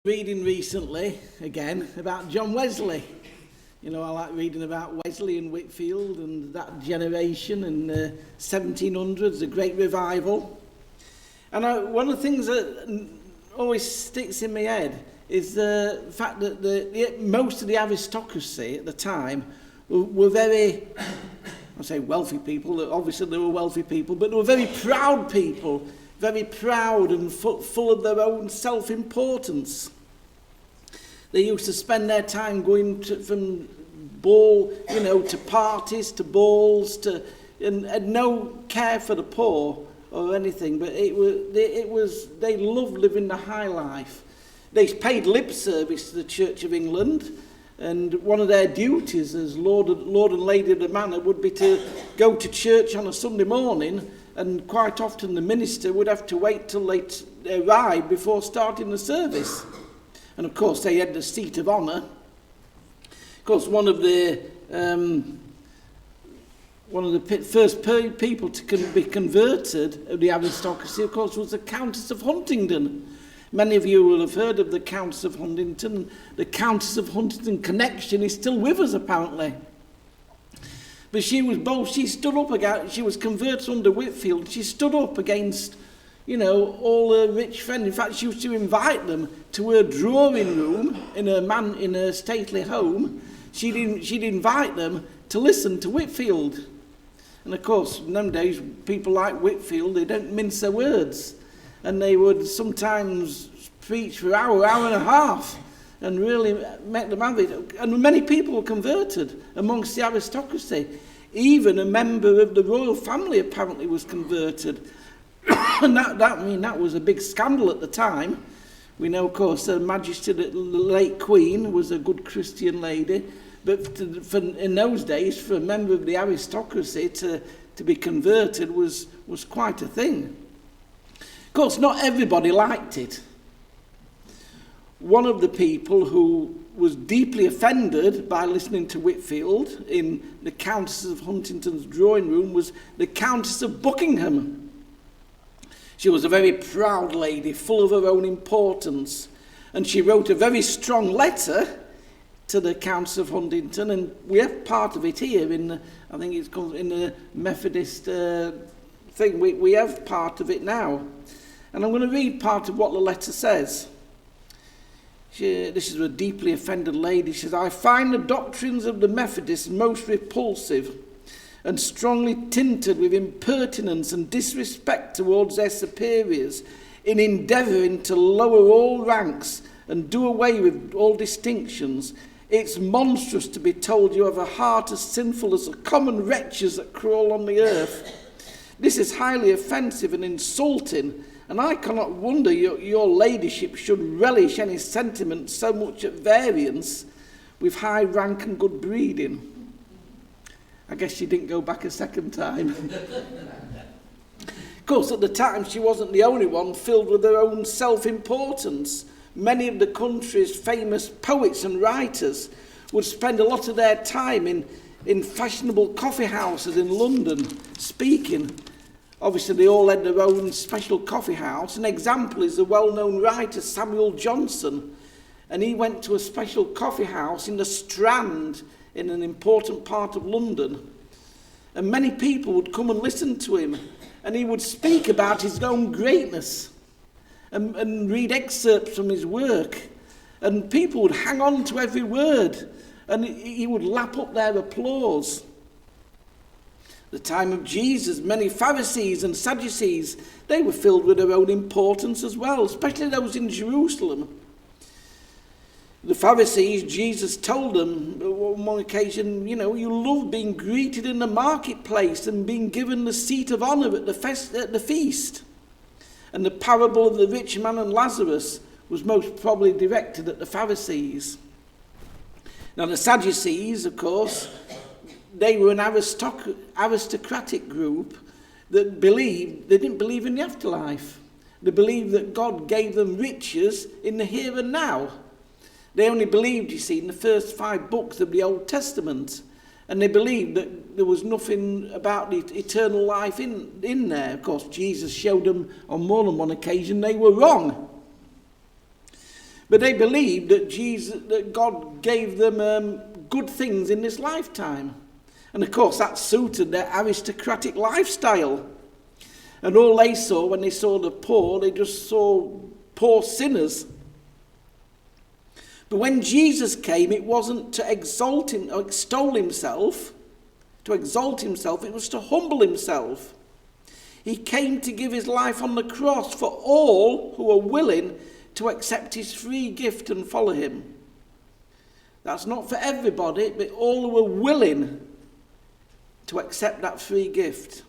Reading recently, again, about John Wesley. You know, I like reading about Wesley and Whitfield and that generation in the 1700s, the Great Revival. And one of the things that always sticks in my head is the fact that most of the aristocracy at the time were very, I say wealthy people, obviously they were wealthy people, but they were very proud people, very proud and full of their own self-importance. They used to spend their time going from to parties, to balls, and had no care for the poor or anything. But they loved living the high life. They paid lip service to the Church of England, and one of their duties as Lord and Lady of the Manor would be to go to church on a Sunday morning, and quite often the minister would have to wait till they arrived before starting the service. And of course they had the seat of honour. Of course, one of the first people to be converted of the aristocracy, of course, was the Countess of Huntingdon. Many of you will have heard of the Countess of Huntingdon. The Countess of Huntingdon connection is still with us, apparently. But she was bold. She stood up against. She was converted under Whitfield. She stood up against, all her rich friends. In fact, she used to invite them to her drawing room in her stately home. She'd invite them to listen to Whitfield. And of course, in them days, people like Whitfield, they don't mince their words. And they would sometimes preach for an hour and a half, and really make them have it. And many people were converted amongst the aristocracy. Even a member of the royal family apparently was converted. And that was a big scandal at the time. We know, of course, Her Majesty, the late Queen, was a good Christian lady. But in those days, for a member of the aristocracy to be converted was quite a thing. Of course, not everybody liked it. One of the people who was deeply offended by listening to Whitfield in the Countess of Huntingdon's drawing room was the Countess of Buckingham. She was a very proud lady, full of her own importance, and she wrote a very strong letter to the Countess of Huntingdon, and we have part of it here I think it's called in the Methodist thing. We have part of it now, and I'm going to read part of what the letter says. This is a deeply offended lady. She says, "I find the doctrines of the Methodists most repulsive and strongly tinted with impertinence and disrespect towards their superiors in endeavouring to lower all ranks and do away with all distinctions. It's monstrous to be told you have a heart as sinful as the common wretches that crawl on the earth. This is highly offensive and insulting, and I cannot wonder your ladyship should relish any sentiment so much at variance with high rank and good breeding." I guess she didn't go back a second time. Of course, at the time, she wasn't the only one filled with her own self-importance. Many of the country's famous poets and writers would spend a lot of their time in fashionable coffee houses in London speaking. Obviously, they all had their own special coffee house. An example is the well-known writer Samuel Johnson. And he went to a special coffee house in the Strand in an important part of London. And many people would come and listen to him. And he would speak about his own greatness and read excerpts from his work. And people would hang on to every word. And he would lap up their applause. The time of Jesus, many Pharisees and Sadducees, they were filled with their own importance as well, especially those in Jerusalem. The Pharisees, Jesus told them on one occasion, you love being greeted in the marketplace and being given the seat of honour at the feast. And the parable of the rich man and Lazarus was most probably directed at the Pharisees. Now the Sadducees, of course, they were an aristocratic group that didn't believe in the afterlife. They believed that God gave them riches in the here and now. They only believed, you see, in the first 5 books of the Old Testament. And they believed that there was nothing about the eternal life in there. Of course, Jesus showed them on more than one occasion they were wrong. But they believed that God gave them good things in this lifetime. And of course that suited their aristocratic lifestyle. And all they saw when they saw the poor, they just saw poor sinners. But when Jesus came, it wasn't to exalt him or extol himself, to exalt himself, it was to humble himself. He came to give his life on the cross for all who are willing to accept his free gift and follow him. That's not for everybody, but all who are willing to accept that free gift.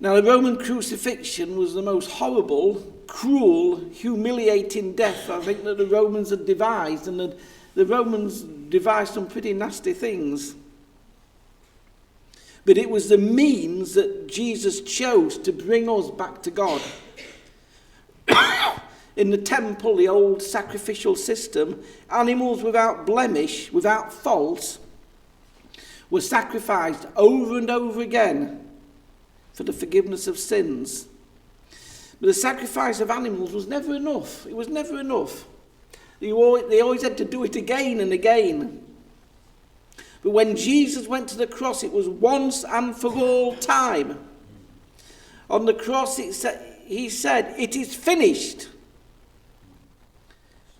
Now, the Roman crucifixion was the most horrible, cruel, humiliating death I think that the Romans had devised, and the Romans devised some pretty nasty things. But it was the means that Jesus chose to bring us back to God. In the temple, the old sacrificial system, animals without blemish, without fault, were sacrificed over and over again for the forgiveness of sins. But the sacrifice of animals was never enough. It was never enough. They always had to do it again and again. But when Jesus went to the cross, it was once and for all time. On the cross, he said, "It is finished."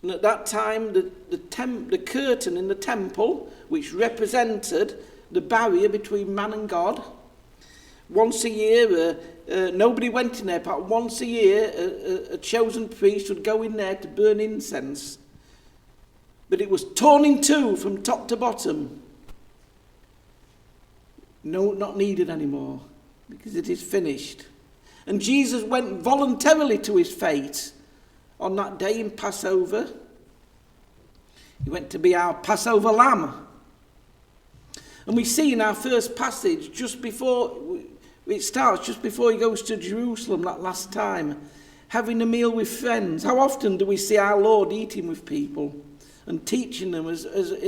And at that time, the curtain in the temple, which represented the barrier between man and God, once a year, nobody went in there, but once a year, a chosen priest would go in there to burn incense. But it was torn in two from top to bottom. No, not needed anymore, because it is finished. And Jesus went voluntarily to his fate on that day in Passover. He went to be our Passover lamb. And we see in our first passage, just before it starts, just before he goes to Jerusalem that last time, having a meal with friends. How often do we see our Lord eating with people and teaching them as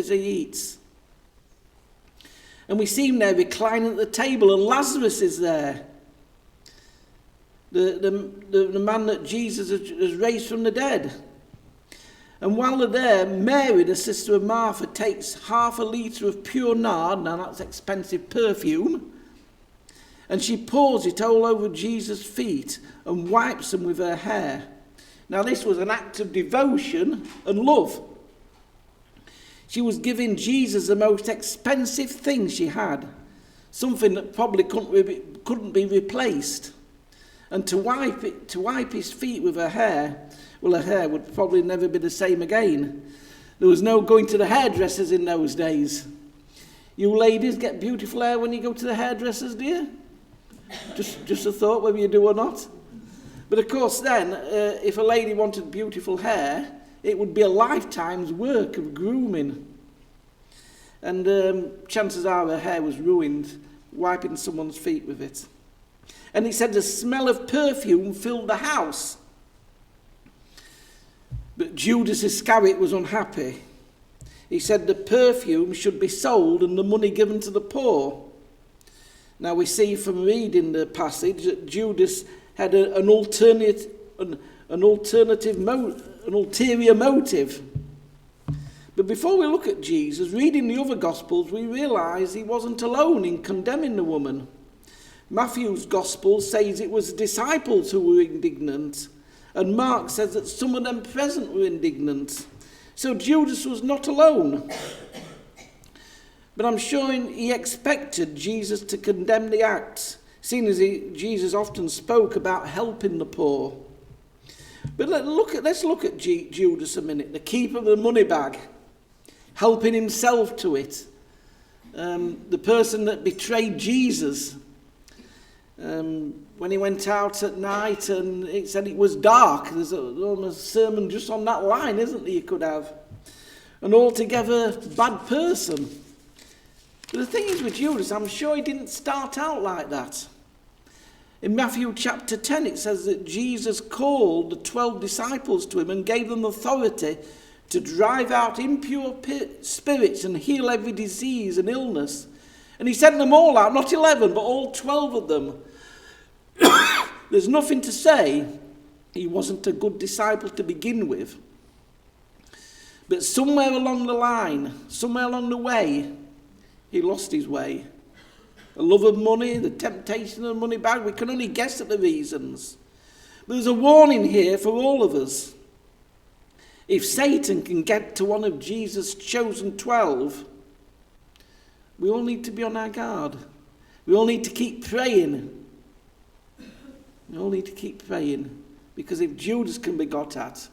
he eats? And we see him there reclining at the table, and Lazarus is there. The man that Jesus has raised from the dead. And while they're there, Mary, the sister of Martha, takes 1/2 litre of pure nard, now that's expensive perfume, and she pours it all over Jesus' feet and wipes them with her hair. Now this was an act of devotion and love. She was giving Jesus the most expensive thing she had, something that probably couldn't be replaced. And to wipe his feet with her hair, well, her hair would probably never be the same again. There was no going to the hairdressers in those days. You ladies get beautiful hair when you go to the hairdressers, do you? Just a thought, whether you do or not. But of course then, if a lady wanted beautiful hair, it would be a lifetime's work of grooming. And chances are her hair was ruined, wiping someone's feet with it. And he said the smell of perfume filled the house. But Judas Iscariot was unhappy. He said the perfume should be sold and the money given to the poor. Now we see from reading the passage that Judas had an ulterior motive. But before we look at Jesus, reading the other Gospels, we realise he wasn't alone in condemning the woman. Matthew's Gospel says it was disciples who were indignant, and Mark says that some of them present were indignant. So Judas was not alone. But I'm sure he expected Jesus to condemn the act, seeing as Jesus often spoke about helping the poor. But let's look at Judas a minute, the keeper of the money bag, helping himself to it, the person that betrayed Jesus. When he went out at night and it said it was dark. There's a sermon just on that line, isn't there, you could have. An altogether bad person. But the thing is with Judas, I'm sure he didn't start out like that. In Matthew chapter 10, it says that Jesus called the 12 disciples to him and gave them authority to drive out impure spirits and heal every disease and illness. And he sent them all out, not 11, but all 12 of them. There's nothing to say He wasn't a good disciple to begin with. But somewhere along the line, somewhere along the way, he lost his way. The love of money, the temptation of the money bag, we can only guess at the reasons. But there's a warning here for all of us. If Satan can get to one of Jesus' chosen 12, we all need to be on our guard. We all need to keep praying. We all need to keep praying. Because if Judas can be got at,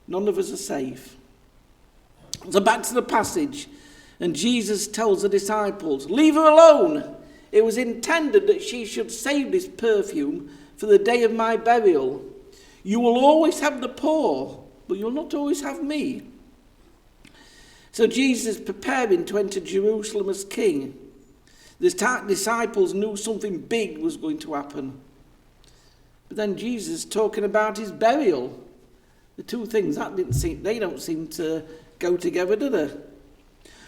none of us are safe. So back to the passage. And Jesus tells the disciples, leave her alone. It was intended that she should save this perfume for the day of my burial. You will always have the poor, but you'll not always have me. So Jesus is preparing to enter Jerusalem as king. The disciples knew something big was going to happen. But then Jesus is talking about his burial. The two things, they don't seem to go together, do they?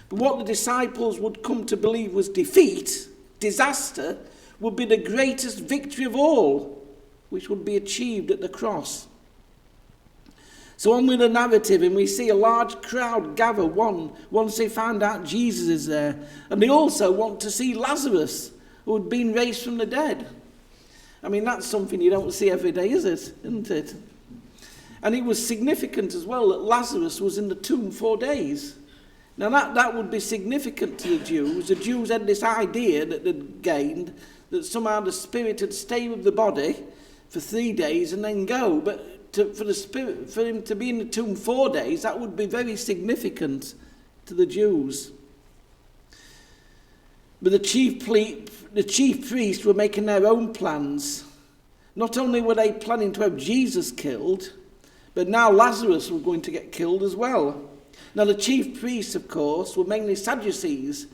But what the disciples would come to believe was defeat, disaster, would be the greatest victory of all, which would be achieved at the cross. So on with the narrative, and we see a large crowd gather once they find out Jesus is there. And they also want to see Lazarus, who had been raised from the dead. I mean, that's something you don't see every day, isn't it? And it was significant as well that Lazarus was in the tomb 4 days. Now that would be significant to the Jews. The Jews had this idea that they'd gained, that somehow the spirit would stay with the body for 3 days and then go. But for him to be in the tomb 4 days, that would be very significant to the Jews. But the chief priests were making their own plans. Not only were they planning to have Jesus killed, but now Lazarus was going to get killed as well. Now the chief priests, of course, were mainly Sadducees.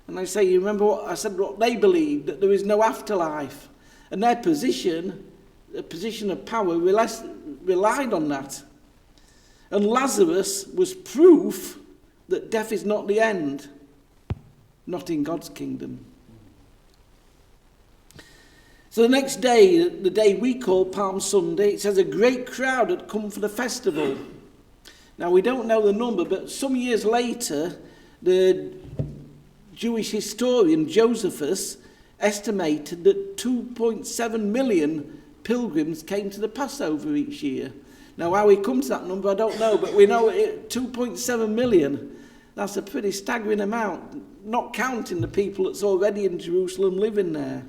And I say, you remember what I said, what they believed, that there is no afterlife. And their position, a position of power, relied on that. And Lazarus was proof that death is not the end, not in God's kingdom. So the next day, the day we call Palm Sunday, it says a great crowd had come for the festival. Now we don't know the number, but some years later, the Jewish historian Josephus estimated that 2.7 million pilgrims came to the Passover each year. Now how we come to that number, I don't know, but we know 2.7 million. That's a pretty staggering amount, not counting the people that's already in Jerusalem living there.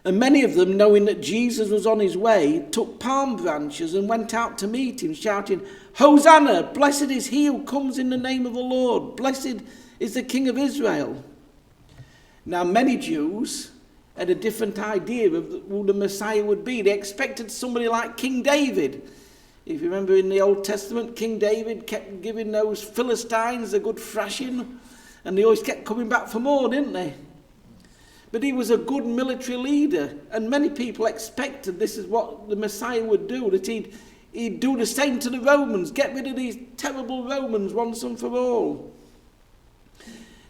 And many of them, knowing that Jesus was on his way, took palm branches and went out to meet him, shouting, Hosanna! Blessed is he who comes in the name of the Lord. Blessed is the King of Israel. Now, many Jews had a different idea of who the Messiah would be. They expected somebody like King David. If you remember in the Old Testament, King David kept giving those Philistines a good thrashing, and they always kept coming back for more, didn't they? But he was a good military leader, and many people expected this is what the Messiah would do, that he'd do the same to the Romans, get rid of these terrible Romans once and for all.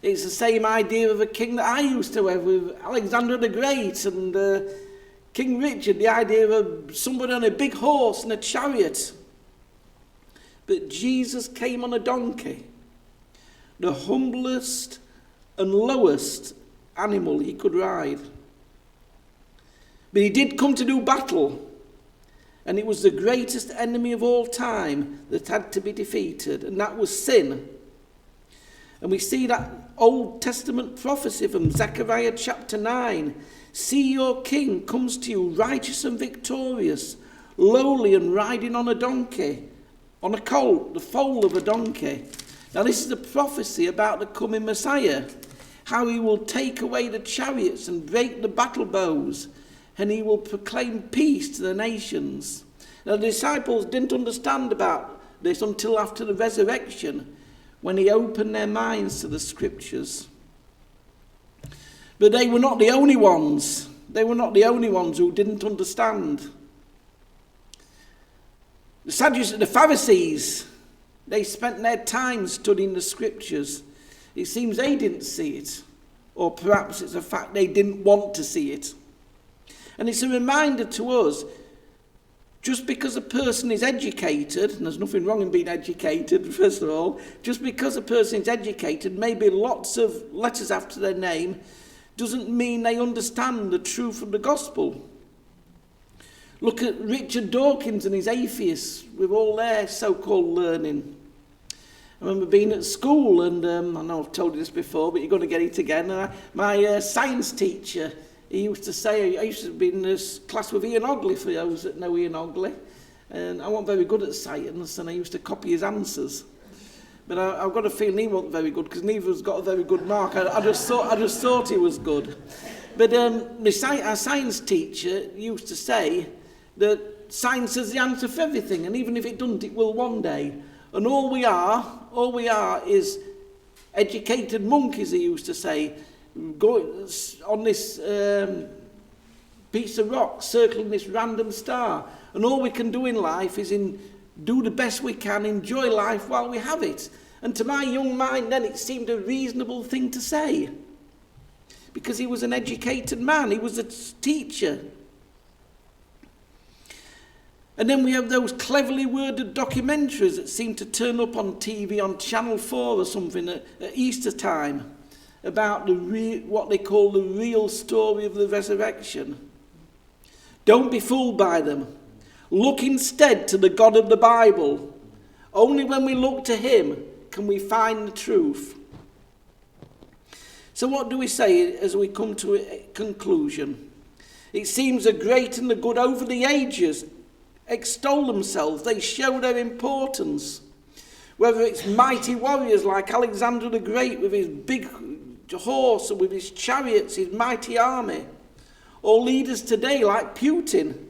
It's the same idea of a king that I used to have with Alexander the Great and King Richard, the idea of somebody on a big horse and a chariot. But Jesus came on a donkey, the humblest and lowest animal he could ride. But he did come to do battle, and it was the greatest enemy of all time that had to be defeated, and that was sin. And we see that Old Testament prophecy from Zechariah chapter 9. See, your king comes to you righteous and victorious, lowly and riding on a donkey, on a colt, the foal of a donkey. Now this is a prophecy about the coming Messiah, how he will take away the chariots and break the battle bows, and he will proclaim peace to the nations. Now the disciples didn't understand about this until after the resurrection, when he opened their minds to the scriptures. But they were not the only ones. They were not the only ones who didn't understand. The Sadducees, the Pharisees, they spent their time studying the scriptures. It seems they didn't see it, or perhaps it's a fact they didn't want to see it. And it's a reminder to us, just because a person is educated, and there's nothing wrong in being educated, first of all, just because a person is educated, maybe lots of letters after their name, doesn't mean they understand the truth of the gospel. Look at Richard Dawkins and his atheists with all their so-called learning. I remember being at school, and I know I've told you this before, but you're going to get it again. My science teacher, he used to say, I used to be in this class with Ian Ogley, for those that know Ian Ogley, and I wasn't very good at science, and I used to copy his answers. But I've got a feeling he wasn't very good, because neither of us got a very good mark. I just thought he was good. But our science teacher used to say that science is the answer for everything, and even if it doesn't, it will one day. And all we are is educated monkeys, he used to say, going on this piece of rock, circling this random star. And all we can do in life is do the best we can, enjoy life while we have it. And to my young mind then, it seemed a reasonable thing to say, because he was an educated man, he was a teacher. And then we have those cleverly worded documentaries that seem to turn up on TV on Channel 4 or something at Easter time about what they call the real story of the resurrection. Don't be fooled by them. Look instead to the God of the Bible. Only when we look to him can we find the truth. So what do we say as we come to a conclusion? It seems the great and the good over the ages extol themselves, they show their importance. Whether it's mighty warriors like Alexander the Great with his big horse and with his chariots, his mighty army, or leaders today like Putin,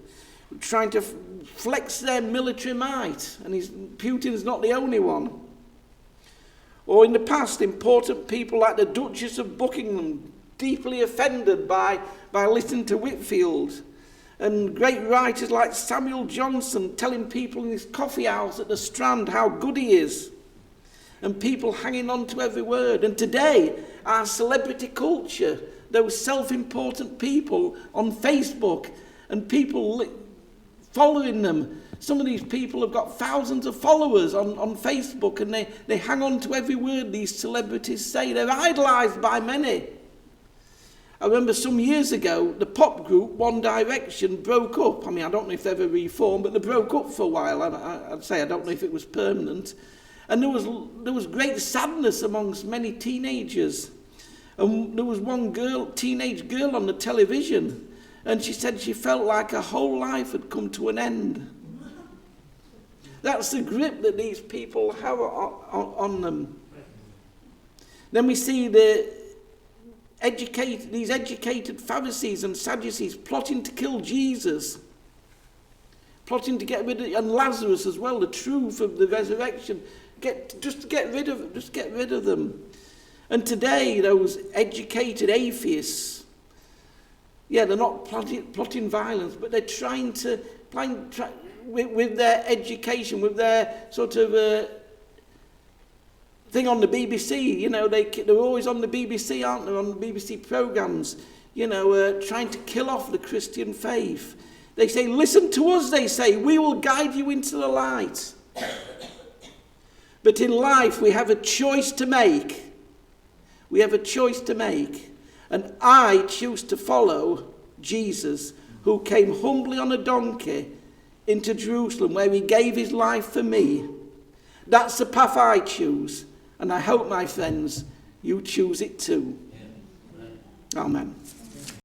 trying to flex their military might, and Putin's not the only one. Or in the past, important people like the Duchess of Buckingham, deeply offended by listening to Whitfield. And great writers like Samuel Johnson telling people in his coffee house at the Strand how good he is. And people hanging on to every word. And today, our celebrity culture, those self-important people on Facebook and people following them. Some of these people have got thousands of followers on Facebook, and they hang on to every word these celebrities say. They're idolised by many. I remember some years ago, the pop group One Direction broke up. I mean, I don't know if they ever reformed, but they broke up for a while. I'd say I don't know if it was permanent. And there was great sadness amongst many teenagers. And there was one teenage girl on the television, and she said she felt like her whole life had come to an end. That's the grip that these people have on them. Then we see these educated Pharisees and Sadducees plotting to kill Jesus, plotting to get rid of, and Lazarus as well, the truth of the resurrection, just get rid of them. And today, those educated atheists, they're not plotting violence, but they're trying to with their education, with their sort of thing on the BBC, they're always on the BBC, aren't they, on the BBC programmes, trying to kill off the Christian faith. They say, listen to us, they say, we will guide you into the light. But in life, we have a choice to make. We have a choice to make. And I choose to follow Jesus, who came humbly on a donkey into Jerusalem, where he gave his life for me. That's the path I choose. And I hope, my friends, you choose it too. Amen.